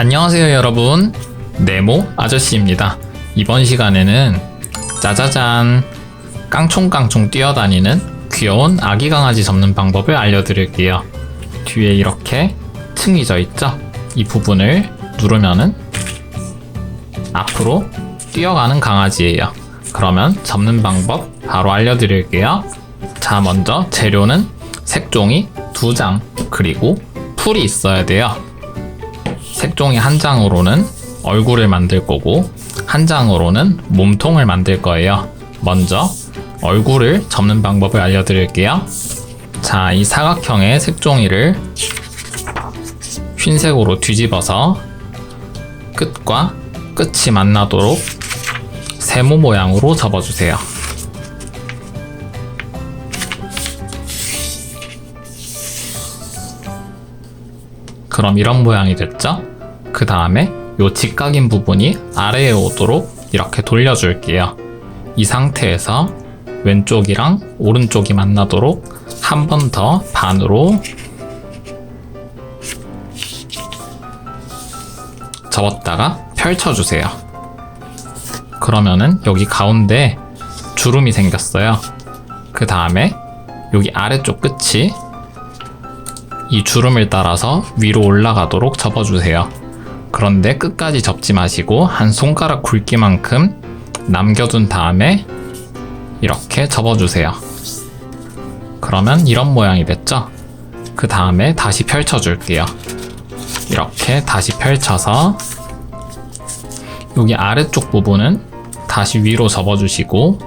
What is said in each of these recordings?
안녕하세요 여러분, 네모 아저씨입니다. 이번 시간에는 짜자잔, 깡총깡총 뛰어다니는 귀여운 아기 강아지 접는 방법을 알려드릴게요. 뒤에 이렇게 층이 져 있죠? 이 부분을 누르면은 앞으로 뛰어가는 강아지예요. 그러면 접는 방법 바로 알려드릴게요. 자, 먼저 재료는 색종이 2장 그리고 풀이 있어야 돼요. 색종이 한 장으로는 얼굴을 만들 거고 한 장으로는 몸통을 만들 거예요. 먼저 얼굴을 접는 방법을 알려드릴게요. 자, 이 사각형의 색종이를 흰색으로 뒤집어서 끝과 끝이 만나도록 세모 모양으로 접어주세요. 그럼 이런 모양이 됐죠? 그 다음에 요 직각인 부분이 아래에 오도록 이렇게 돌려줄게요. 이 상태에서 왼쪽이랑 오른쪽이 만나도록 한 번 더 반으로 접었다가 펼쳐주세요. 그러면은 여기 가운데 주름이 생겼어요. 그 다음에 여기 아래쪽 끝이 이 주름을 따라서 위로 올라가도록 접어주세요. 그런데 끝까지 접지 마시고 한 손가락 굵기만큼 남겨둔 다음에 이렇게 접어주세요. 그러면 이런 모양이 됐죠? 그 다음에 다시 펼쳐줄게요. 이렇게 다시 펼쳐서 여기 아래쪽 부분은 다시 위로 접어주시고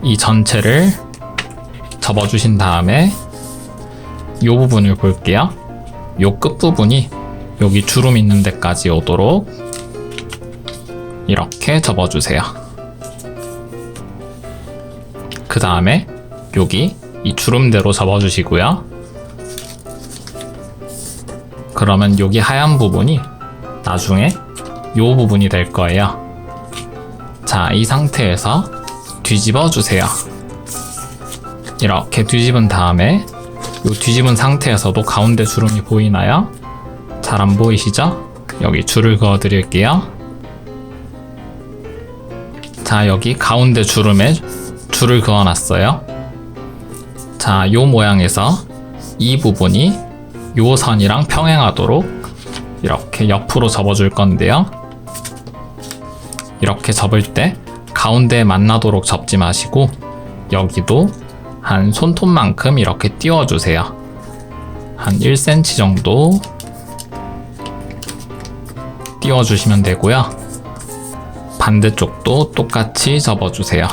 이 전체를 접어주신 다음에 이 부분을 볼게요. 이 끝부분이 여기 주름 있는 데까지 오도록 이렇게 접어주세요. 그 다음에 여기 이 주름대로 접어주시고요. 그러면 여기 하얀 부분이 나중에 이 부분이 될 거예요. 자, 이 상태에서 뒤집어 주세요. 이렇게 뒤집은 다음에 이 뒤집은 상태에서도 가운데 주름이 보이나요? 잘 안 보이시죠? 여기 줄을 그어 드릴게요. 자, 여기 가운데 주름에 줄을 그어 놨어요. 자, 요 모양에서 이 부분이 요 선이랑 평행하도록 이렇게 옆으로 접어줄 건데요. 이렇게 접을 때 가운데에 만나도록 접지 마시고 여기도 한 손톱만큼 이렇게 띄워주세요. 한 1cm 정도 띄워주시면 되고요. 반대쪽도 똑같이 접어주세요.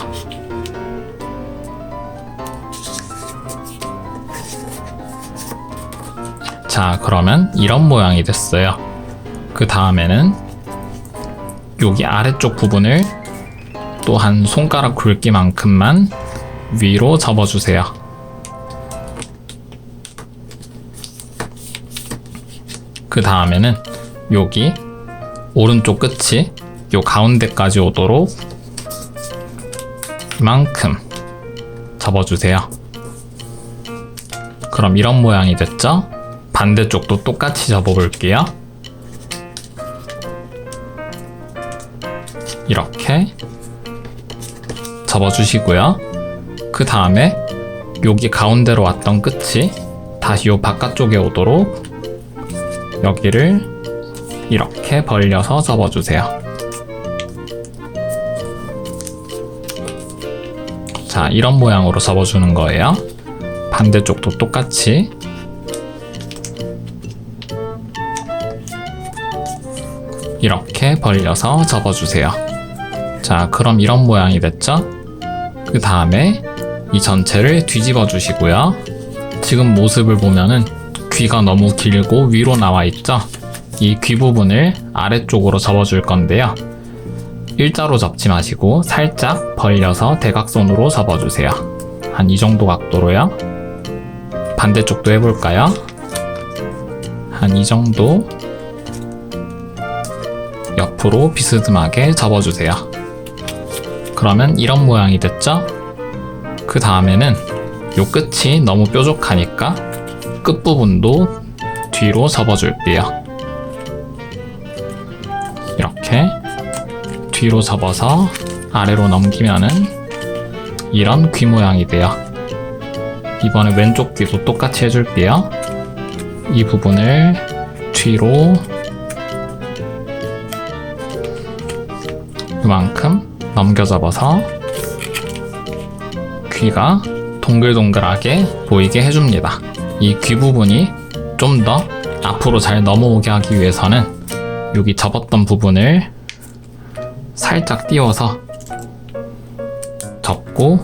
자, 그러면 이런 모양이 됐어요. 그 다음에는 여기 아래쪽 부분을 또 한 손가락 굵기만큼만 위로 접어주세요. 그 다음에는 여기 오른쪽 끝이 요 가운데까지 오도록 이만큼 접어주세요. 그럼 이런 모양이 됐죠? 반대쪽도 똑같이 접어볼게요. 이렇게 접어주시고요. 그 다음에 여기 가운데로 왔던 끝이 다시 요 바깥쪽에 오도록 여기를 이렇게 벌려서 접어주세요. 자, 이런 모양으로 접어주는 거예요. 반대쪽도 똑같이 이렇게 벌려서 접어주세요. 자, 그럼 이런 모양이 됐죠? 그 다음에 이 전체를 뒤집어 주시고요. 지금 모습을 보면은 귀가 너무 길고 위로 나와 있죠? 이 귀 부분을 아래쪽으로 접어줄 건데요. 일자로 접지 마시고 살짝 벌려서 대각선으로 접어주세요. 한 이 정도 각도로요. 반대쪽도 해볼까요? 한 이 정도 옆으로 비스듬하게 접어주세요. 그러면 이런 모양이 됐죠? 그 다음에는 요 끝이 너무 뾰족하니까 끝부분도 뒤로 접어줄게요. 이렇게 뒤로 접어서 아래로 넘기면은 이런 귀 모양이 돼요. 이번에 왼쪽 귀도 똑같이 해줄게요. 이 부분을 뒤로 이만큼 넘겨 접어서 귀가 동글동글하게 보이게 해줍니다. 이 귀 부분이 좀 더 앞으로 잘 넘어오게 하기 위해서는 여기 접었던 부분을 살짝 띄워서 접고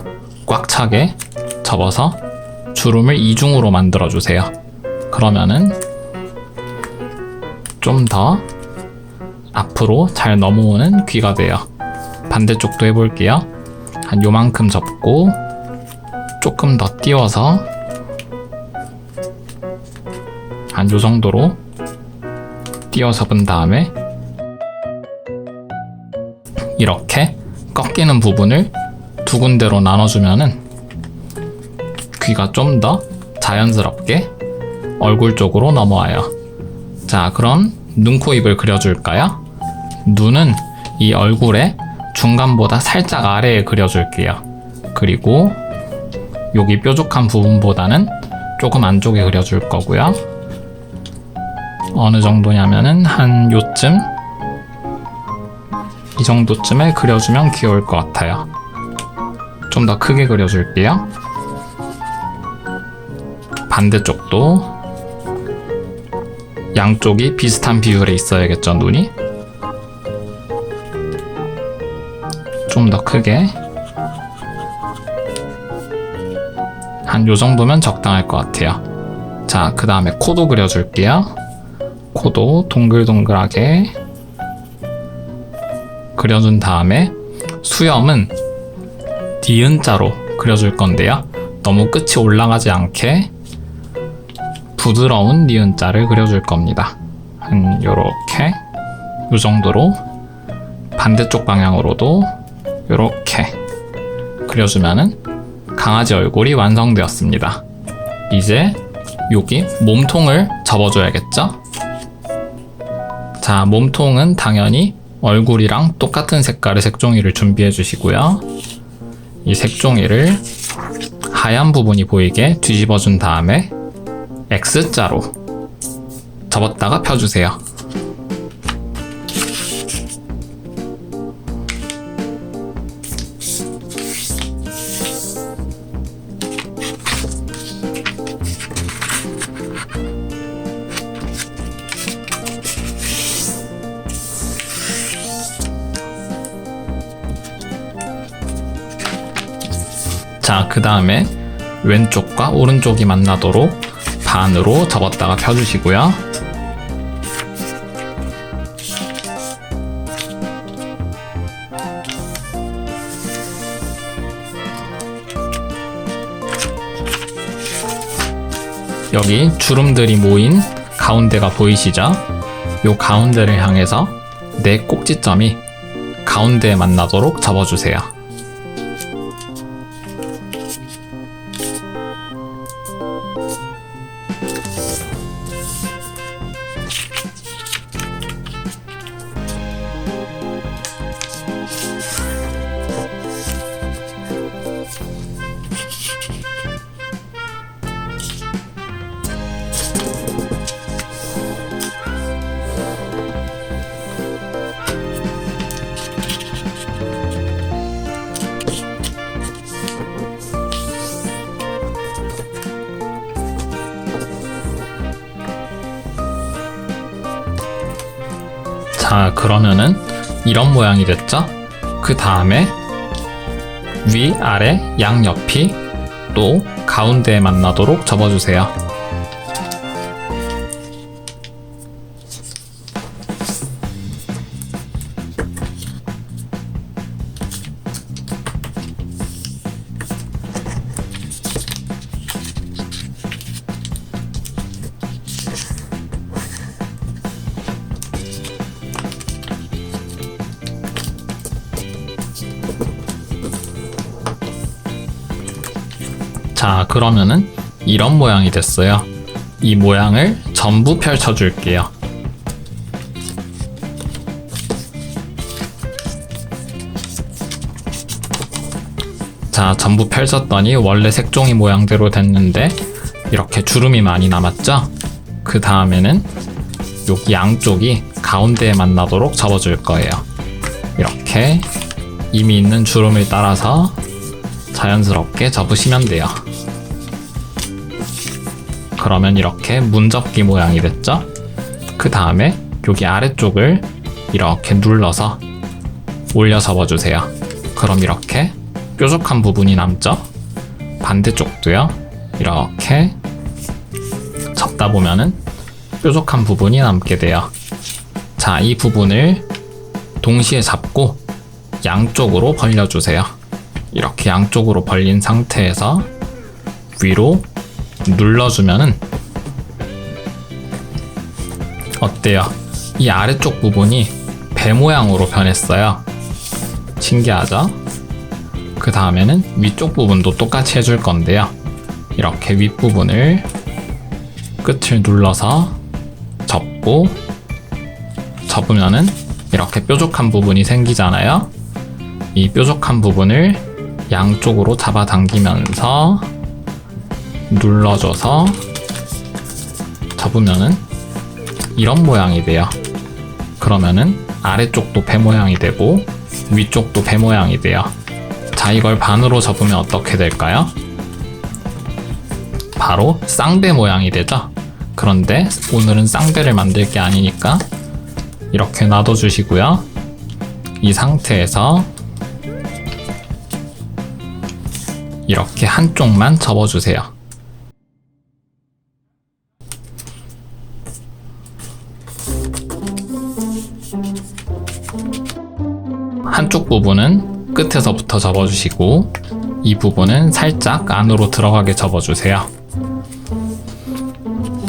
꽉 차게 접어서 주름을 이중으로 만들어 주세요. 그러면은 좀 더 앞으로 잘 넘어오는 귀가 돼요. 반대쪽도 해볼게요. 한 요만큼 접고 조금 더 띄워서 한 요 정도로 띄워 접은 다음에 이렇게 꺾이는 부분을 두 군데로 나눠주면은 귀가 좀 더 자연스럽게 얼굴 쪽으로 넘어와요. 자, 그럼 눈, 코, 입을 그려줄까요? 눈은 이 얼굴의 중간보다 살짝 아래에 그려줄게요. 그리고 여기 뾰족한 부분보다는 조금 안쪽에 그려줄 거고요. 어느 정도냐면은 한 요쯤? 이 정도쯤에 그려주면 귀여울 것 같아요. 좀 더 크게 그려줄게요. 반대쪽도 양쪽이 비슷한 비율에 있어야겠죠, 눈이? 좀 더 크게. 한 요 정도면 적당할 것 같아요. 자, 그 다음에 코도 그려줄게요. 코도 동글동글하게 그려준 다음에 수염은 니은자로 그려줄 건데요. 너무 끝이 올라가지 않게 부드러운 니은자를 그려줄 겁니다. 한 요렇게 요 정도로 반대쪽 방향으로도 요렇게 그려주면은 강아지 얼굴이 완성되었습니다. 이제 여기 몸통을 접어줘야겠죠? 자, 몸통은 당연히 얼굴이랑 똑같은 색깔의 색종이를 준비해 주시고요. 이 색종이를 하얀 부분이 보이게 뒤집어 준 다음에 X자로 접었다가 펴주세요. 자, 그 다음에 왼쪽과 오른쪽이 만나도록 반으로 접었다가 펴주시고요. 여기 주름들이 모인 가운데가 보이시죠? 요 가운데를 향해서 내 꼭지점이 가운데에 만나도록 접어주세요. 자, 그러면은 이런 모양이 됐죠? 그 다음에 위, 아래, 양옆이 또 가운데에 만나도록 접어주세요. 자, 그러면은 이런 모양이 됐어요. 이 모양을 전부 펼쳐줄게요. 자, 전부 펼쳤더니 원래 색종이 모양대로 됐는데 이렇게 주름이 많이 남았죠? 그 다음에는 여기 양쪽이 가운데에 만나도록 접어줄 거예요. 이렇게 이미 있는 주름을 따라서 자연스럽게 접으시면 돼요. 그러면 이렇게 문접기 모양이 됐죠? 그 다음에 여기 아래쪽을 이렇게 눌러서 올려 접어주세요. 그럼 이렇게 뾰족한 부분이 남죠? 반대쪽도요. 이렇게 접다 보면은 뾰족한 부분이 남게 돼요. 자, 이 부분을 동시에 잡고 양쪽으로 벌려주세요. 이렇게 양쪽으로 벌린 상태에서 위로 눌러주면은 어때요? 이 아래쪽 부분이 배 모양으로 변했어요. 신기하죠? 그 다음에는 위쪽 부분도 똑같이 해줄 건데요. 이렇게 윗부분을 끝을 눌러서 접고 접으면은 이렇게 뾰족한 부분이 생기잖아요. 이 뾰족한 부분을 양쪽으로 잡아당기면서 눌러줘서 접으면은 이런 모양이 돼요. 그러면은 아래쪽도 배 모양이 되고 위쪽도 배 모양이 돼요. 자, 이걸 반으로 접으면 어떻게 될까요? 바로 쌍배 모양이 되죠. 그런데 오늘은 쌍배를 만들 게 아니니까 이렇게 놔둬주시고요. 이 상태에서 이렇게 한쪽만 접어주세요. 한쪽 부분은 끝에서부터 접어주시고 이 부분은 살짝 안으로 들어가게 접어주세요.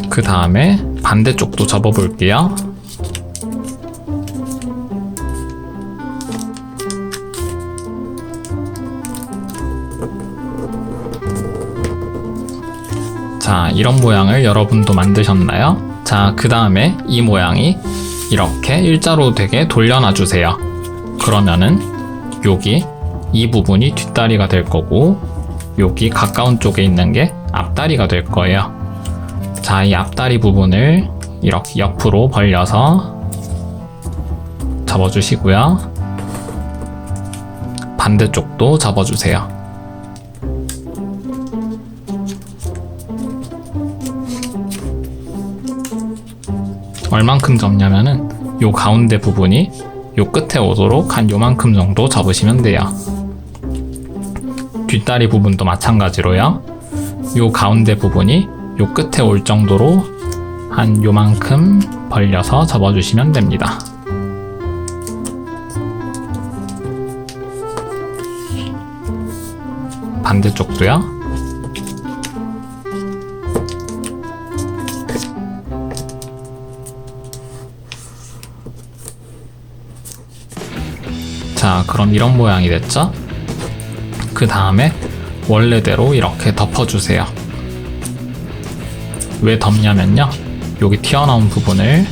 그 다음에 반대쪽도 접어볼게요. 자, 이런 모양을 여러분도 만드셨나요? 자, 그 다음에 이 모양이 이렇게 일자로 되게 돌려놔주세요. 그러면은 여기 이 부분이 뒷다리가 될 거고 여기 가까운 쪽에 있는 게 앞다리가 될 거예요. 자, 이 앞다리 부분을 이렇게 옆으로 벌려서 접어주시고요. 반대쪽도 접어주세요. 얼만큼 접냐면은 요 가운데 부분이 요 끝에 오도록 한 요만큼 정도 접으시면 돼요. 뒷다리 부분도 마찬가지로요. 요 가운데 부분이 요 끝에 올 정도로 한 요만큼 벌려서 접어주시면 됩니다. 반대쪽도요. 자, 그럼 이런 모양이 됐죠? 그 다음에 원래대로 이렇게 덮어주세요. 왜 덮냐면요, 여기 튀어나온 부분을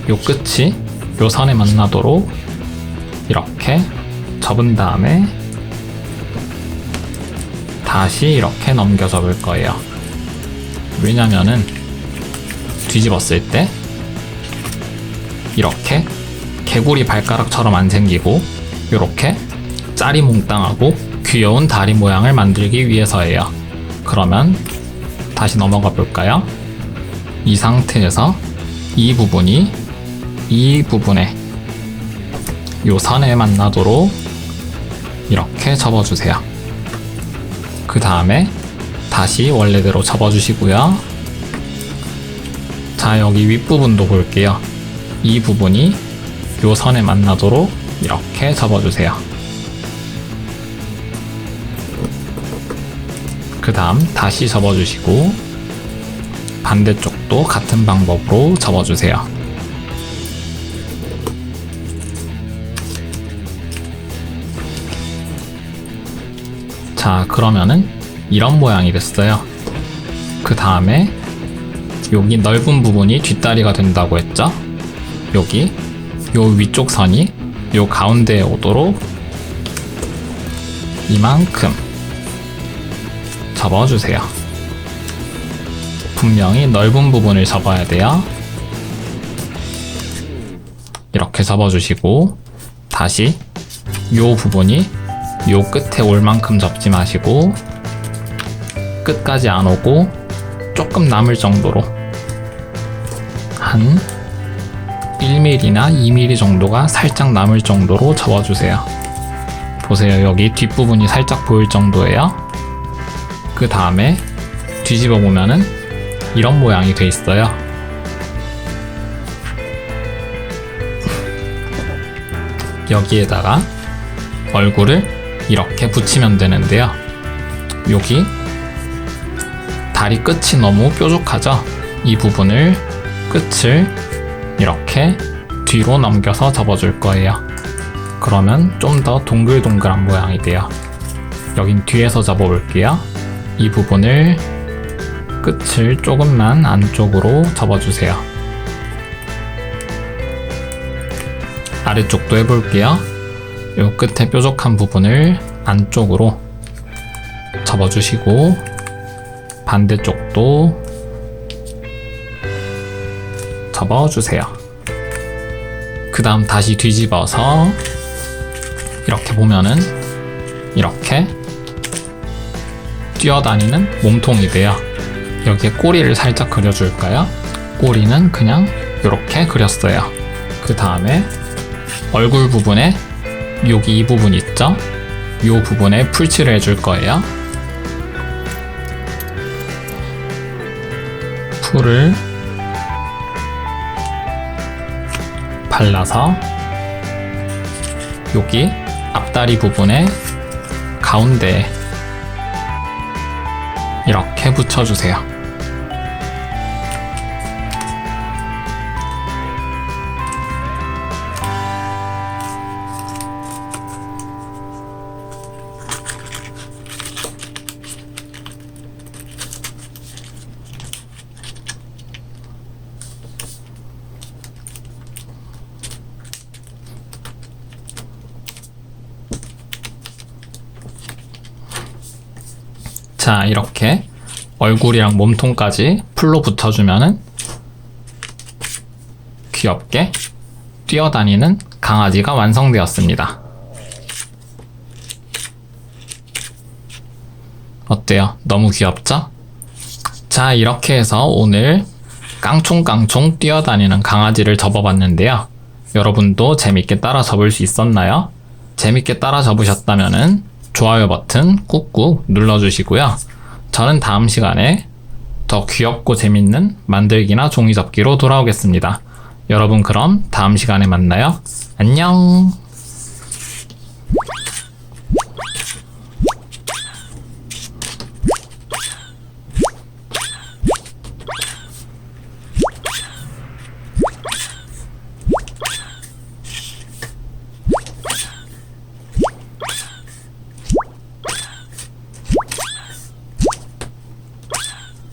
요 끝이 요 선에 만나도록 이렇게 접은 다음에 다시 이렇게 넘겨 접을 거예요. 왜냐면은 뒤집었을 때 이렇게 개구리 발가락처럼 안 생기고 이렇게 짜리몽땅하고 귀여운 다리 모양을 만들기 위해서예요. 그러면 다시 넘어가 볼까요? 이 상태에서 이 부분이 이 부분에 요 선에 만나도록 이렇게 접어주세요. 그 다음에 다시 원래대로 접어주시고요. 자, 여기 윗부분도 볼게요. 이 부분이 요 선에 만나도록 이렇게 접어주세요. 그 다음 다시 접어주시고 반대쪽도 같은 방법으로 접어주세요. 자, 그러면은 이런 모양이 됐어요. 그 다음에 여기 넓은 부분이 뒷다리가 된다고 했죠? 여기 요 위쪽 선이 요 가운데에 오도록 이만큼 접어주세요. 분명히 넓은 부분을 접어야 돼요. 이렇게 접어주시고 다시 요 부분이 요 끝에 올 만큼 접지 마시고 끝까지 안 오고 조금 남을 정도로 한 1mm나 2mm 정도가 살짝 남을 정도로 접어주세요. 보세요. 여기 뒷부분이 살짝 보일 정도예요. 그 다음에 뒤집어 보면은 이런 모양이 돼 있어요. 여기에다가 얼굴을 이렇게 붙이면 되는데요. 여기 다리 끝이 너무 뾰족하죠? 이 부분을 끝을 이렇게 뒤로 넘겨서 접어줄 거예요. 그러면 좀 더 동글동글한 모양이 돼요. 여긴 뒤에서 접어볼게요. 이 부분을 끝을 조금만 안쪽으로 접어주세요. 아래쪽도 해볼게요. 요 끝에 뾰족한 부분을 안쪽으로 접어주시고 반대쪽도 접어주세요. 그 다음 다시 뒤집어서 이렇게 보면은 이렇게 뛰어다니는 몸통이 돼요. 여기에 꼬리를 살짝 그려줄까요? 꼬리는 그냥 이렇게 그렸어요. 그 다음에 얼굴 부분에 여기 이 부분 있죠? 이 부분에 풀칠을 해줄 거예요. 풀을 발라서 여기 앞다리 부분에 가운데에 이렇게 붙여주세요. 자, 이렇게 얼굴이랑 몸통까지 풀로 붙여주면은 귀엽게 뛰어다니는 강아지가 완성되었습니다. 어때요? 너무 귀엽죠? 자, 이렇게 해서 오늘 깡총깡총 뛰어다니는 강아지를 접어봤는데요. 여러분도 재밌게 따라 접을 수 있었나요? 재밌게 따라 접으셨다면은 좋아요 버튼 꾹꾹 눌러주시고요. 저는 다음 시간에 더 귀엽고 재밌는 만들기나 종이접기로 돌아오겠습니다. 여러분 그럼 다음 시간에 만나요. 안녕.